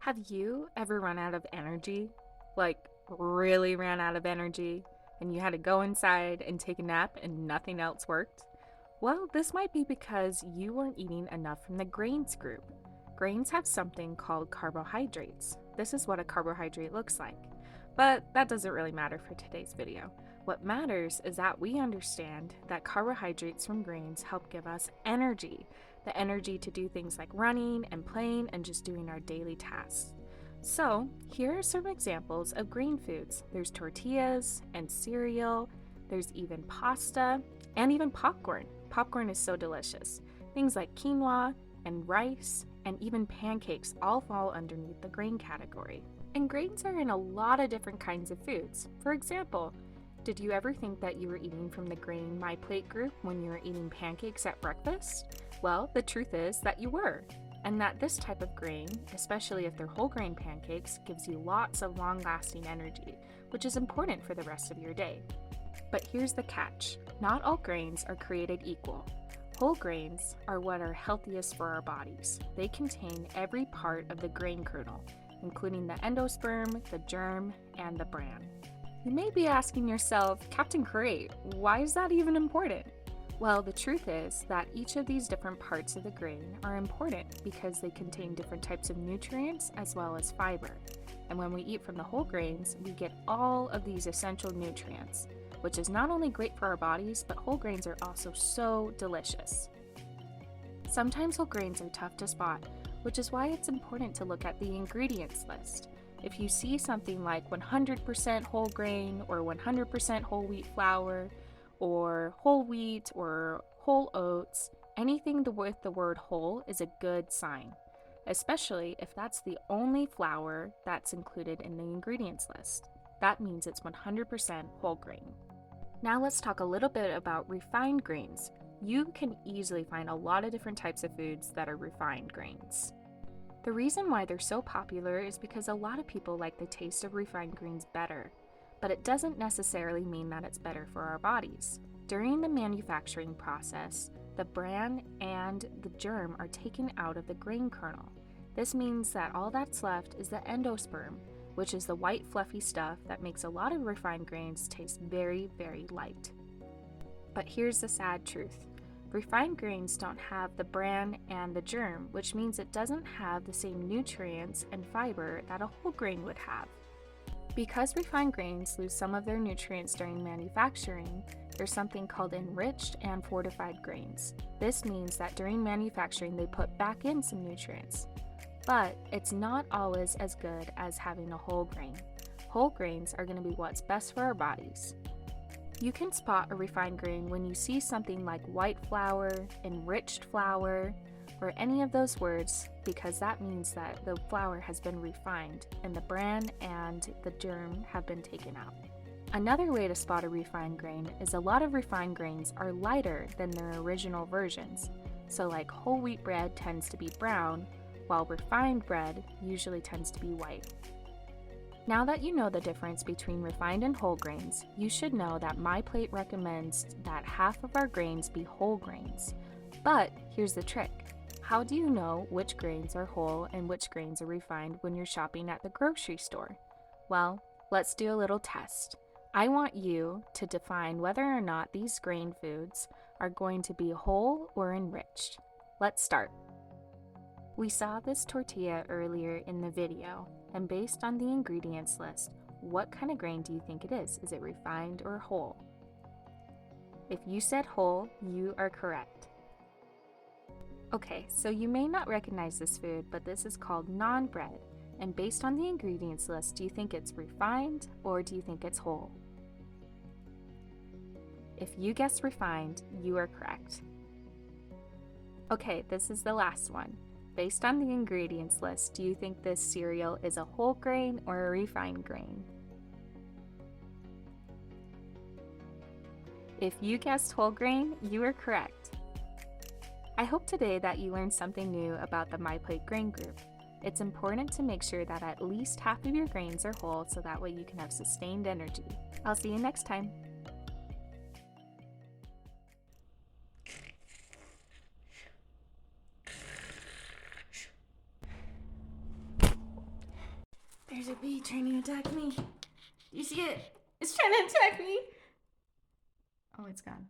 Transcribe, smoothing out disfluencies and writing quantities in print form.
Have you ever run out of energy? Like, really ran out of energy, and you had to go inside and take a nap and nothing else worked? Well, this might be because you weren't eating enough from the grains group. Grains have something called carbohydrates. This is what a carbohydrate looks like. But that doesn't really matter for today's video. What matters is that we understand that carbohydrates from grains help give us energy, the energy to do things like running and playing and just doing our daily tasks. So, here are some examples of grain foods. There's tortillas and cereal, there's even pasta, and even popcorn. Popcorn is so delicious. Things like quinoa and rice and even pancakes all fall underneath the grain category. And grains are in a lot of different kinds of foods. For example, did you ever think that you were eating from the grain MyPlate group when you were eating pancakes at breakfast? Well, the truth is that you were, and that this type of grain, especially if they're whole grain pancakes, gives you lots of long-lasting energy, which is important for the rest of your day. But here's the catch. Not all grains are created equal. Whole grains are what are healthiest for our bodies. They contain every part of the grain kernel, including the endosperm, the germ, and the bran. You may be asking yourself, Captain Great, why is that even important? Well, the truth is that each of these different parts of the grain are important because they contain different types of nutrients as well as fiber. And when we eat from the whole grains, we get all of these essential nutrients, which is not only great for our bodies, but whole grains are also so delicious. Sometimes whole grains are tough to spot, which is why it's important to look at the ingredients list. If you see something like 100% whole grain or 100% whole wheat flour or whole wheat or whole oats, anything with the word whole is a good sign, especially if that's the only flour that's included in the ingredients list. That means it's 100% whole grain. Now let's talk a little bit about refined grains. You can easily find a lot of different types of foods that are refined grains. The reason why they're so popular is because a lot of people like the taste of refined grains better, but it doesn't necessarily mean that it's better for our bodies. During the manufacturing process, the bran and the germ are taken out of the grain kernel. This means that all that's left is the endosperm, which is the white fluffy stuff that makes a lot of refined grains taste very, very light. But here's the sad truth. Refined grains don't have the bran and the germ, which means it doesn't have the same nutrients and fiber that a whole grain would have. Because refined grains lose some of their nutrients during manufacturing, there's something called enriched and fortified grains. This means that during manufacturing they put back in some nutrients. But it's not always as good as having a whole grain. Whole grains are going to be what's best for our bodies. You can spot a refined grain when you see something like white flour, enriched flour, or any of those words, because that means that the flour has been refined and the bran and the germ have been taken out. Another way to spot a refined grain is a lot of refined grains are lighter than their original versions. So like whole wheat bread tends to be brown, while refined bread usually tends to be white. Now that you know the difference between refined and whole grains, you should know that MyPlate recommends that half of our grains be whole grains. But here's the trick. How do you know which grains are whole and which grains are refined when you're shopping at the grocery store? Well, let's do a little test. I want you to define whether or not these grain foods are going to be whole or enriched. Let's start. We saw this tortilla earlier in the video, and based on the ingredients list, what kind of grain do you think it is? Is it refined or whole? If you said whole, you are correct. Okay, so you may not recognize this food, but this is called naan bread, and based on the ingredients list, do you think it's refined or do you think it's whole? If you guessed refined, you are correct. Okay, this is the last one. Based on the ingredients list, do you think this cereal is a whole grain or a refined grain? If you guessed whole grain, you are correct. I hope today that you learned something new about the MyPlate grain group. It's important to make sure that at least half of your grains are whole so that way you can have sustained energy. I'll see you next time. a bee trying to attack me. Do you see it? It's trying to attack me. Oh, it's gone.